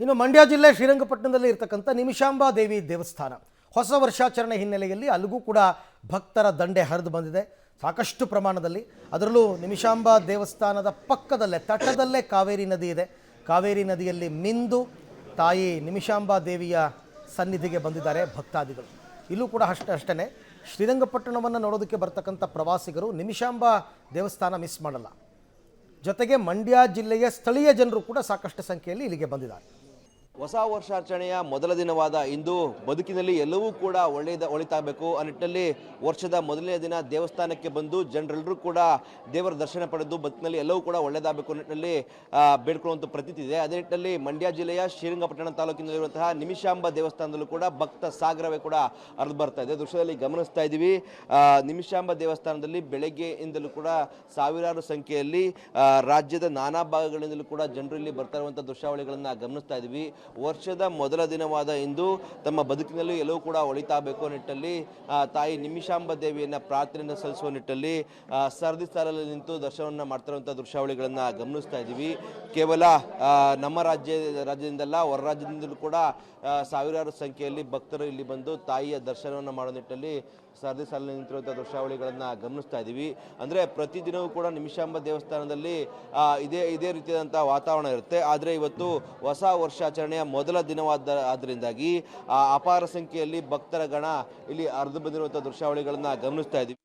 ಇನ್ನು ಮಂಡ್ಯ ಜಿಲ್ಲೆ ಶ್ರೀರಂಗಪಟ್ಟಣದಲ್ಲಿ ಇರತಕ್ಕಂಥ ನಿಮಿಷಾಂಬಾ ದೇವಿ ದೇವಸ್ಥಾನ ಹೊಸ ವರ್ಷಾಚರಣೆ ಹಿನ್ನೆಲೆಯಲ್ಲಿ ಅಲ್ಲಿಗೂ ಕೂಡ ಭಕ್ತರ ದಂಡೆ ಹರಿದು ಬಂದಿದೆ ಸಾಕಷ್ಟು ಪ್ರಮಾಣದಲ್ಲಿ. ಅದರಲ್ಲೂ ನಿಮಿಷಾಂಬಾ ದೇವಸ್ಥಾನದ ಪಕ್ಕದಲ್ಲೇ ತಟದಲ್ಲೇ ಕಾವೇರಿ ನದಿ ಇದೆ. ಕಾವೇರಿ ನದಿಯಲ್ಲಿ ಮಿಂದು ತಾಯಿ ನಿಮಿಷಾಂಬಾ ದೇವಿಯ ಸನ್ನಿಧಿಗೆ ಬಂದಿದ್ದಾರೆ ಭಕ್ತಾದಿಗಳು. ಇಲ್ಲೂ ಕೂಡ ಅಷ್ಟೇ ಶ್ರೀರಂಗಪಟ್ಟಣವನ್ನು ನೋಡೋದಕ್ಕೆ ಬರ್ತಕ್ಕಂಥ ಪ್ರವಾಸಿಗರು ನಿಮಿಷಾಂಬಾ ದೇವಸ್ಥಾನ ಮಿಸ್ ಮಾಡಲ್ಲ. ಜೊತೆಗೆ ಮಂಡ್ಯ ಜಿಲ್ಲೆಯ ಸ್ಥಳೀಯ ಜನರು ಕೂಡ ಸಾಕಷ್ಟು ಸಂಖ್ಯೆಯಲ್ಲಿ ಇಲ್ಲಿಗೆ ಬಂದಿದ್ದಾರೆ. ಹೊಸ ವರ್ಷಾಚರಣೆಯ ಮೊದಲ ದಿನವಾದ ಇಂದು ಬದುಕಿನಲ್ಲಿ ಎಲ್ಲವೂ ಕೂಡ ಒಳಿತಾಗಬೇಕು ಆ ನಿಟ್ಟಿನಲ್ಲಿ ವರ್ಷದ ಮೊದಲನೇ ದಿನ ದೇವಸ್ಥಾನಕ್ಕೆ ಬಂದು ಜನರೆಲ್ಲರೂ ಕೂಡ ದೇವರ ದರ್ಶನ ಪಡೆದು ಬದುಕಿನಲ್ಲಿ ಎಲ್ಲವೂ ಕೂಡ ಒಳ್ಳೆಯದಾಗಬೇಕು ನಿಟ್ಟಿನಲ್ಲಿ ಬೇಡ್ಕೊಳ್ಳುವಂಥ ಪ್ರತೀತಿ ಇದೆ. ಅದೇ ನಿಟ್ಟಿನಲ್ಲಿ ಮಂಡ್ಯ ಜಿಲ್ಲೆಯ ಶ್ರೀರಂಗಪಟ್ಟಣ ತಾಲೂಕಿನಲ್ಲಿರುವಂತಹ ನಿಮಿಷಾಂಬ ದೇವಸ್ಥಾನದಲ್ಲೂ ಕೂಡ ಭಕ್ತ ಸಾಗರವೇ ಕೂಡ ಹರಿದು ಬರ್ತಾ ಇದೆ. ದೃಶ್ಯದಲ್ಲಿ ಗಮನಿಸ್ತಾ ಇದ್ದೀವಿ. ನಿಮಿಷಾಂಬ ದೇವಸ್ಥಾನದಲ್ಲಿ ಬೆಳಗ್ಗೆಯಿಂದಲೂ ಕೂಡ ಸಾವಿರಾರು ಸಂಖ್ಯೆಯಲ್ಲಿ ರಾಜ್ಯದ ನಾನಾ ಭಾಗಗಳಿಂದಲೂ ಕೂಡ ಜನರು ಇಲ್ಲಿ ಬರ್ತಾ ಇರುವಂಥ ದೃಶ್ಯಾವಳಿಗಳನ್ನು ಗಮನಿಸ್ತಾ ಇದ್ದೀವಿ. ವರ್ಷದ ಮೊದಲ ದಿನವಾದ ಇಂದು ತಮ್ಮ ಬದುಕಿನಲ್ಲಿ ಎಲ್ಲವೂ ಕೂಡ ಒಳಿತಾಗಬೇಕು ನಿಟ್ಟಲ್ಲಿ ತಾಯಿ ನಿಮಿಷಾಂಬ ದೇವಿಯನ್ನ ಪ್ರಾರ್ಥನೆಯನ್ನು ಸಲ್ಲಿಸುವ ನಿಟ್ಟಲ್ಲಿ ಸರದಿ ಸಾಲಲ್ಲಿ ನಿಂತು ದರ್ಶನವನ್ನು ಮಾಡ್ತಿರುವಂಥ ದೃಶ್ಯಾವಳಿಗಳನ್ನು ಗಮನಿಸ್ತಾ ಇದ್ದೀವಿ. ಕೇವಲ ನಮ್ಮ ರಾಜ್ಯದಿಂದಲ್ಲ ಹೊರ ರಾಜ್ಯದಿಂದಲೂ ಕೂಡ ಸಾವಿರಾರು ಸಂಖ್ಯೆಯಲ್ಲಿ ಭಕ್ತರು ಇಲ್ಲಿ ಬಂದು ತಾಯಿಯ ದರ್ಶನವನ್ನು ಮಾಡೋ ನಿಟ್ಟಲ್ಲಿ ಸರದಿ ಸಾಲಲ್ಲಿ ನಿಂತಿರುವಂಥ ದೃಶ್ಯಾವಳಿಗಳನ್ನು ಗಮನಿಸ್ತಾ ಇದ್ದೀವಿ. ಅಂದರೆ ಪ್ರತಿದಿನವೂ ಕೂಡ ನಿಮಿಷಾಂಬ ದೇವಸ್ಥಾನದಲ್ಲಿ ಇದೇ ರೀತಿಯಾದಂಥ ವಾತಾವರಣ ಇರುತ್ತೆ. ಆದರೆ ಇವತ್ತು ಹೊಸ ವರ್ಷಾಚರಣೆಯ ಮೊದಲ ದಿನವಾದ್ದರಿಂದಾಗಿ ಅಪಾರ ಸಂಖ್ಯೆಯಲ್ಲಿ ಭಕ್ತರ ಗಣ ಇಲ್ಲಿ ಹರಿದು ಬಂದಿರುವಂಥ ದೃಶ್ಯಾವಳಿಗಳನ್ನು ಗಮನಿಸ್ತಾ ಇದ್ದೀವಿ.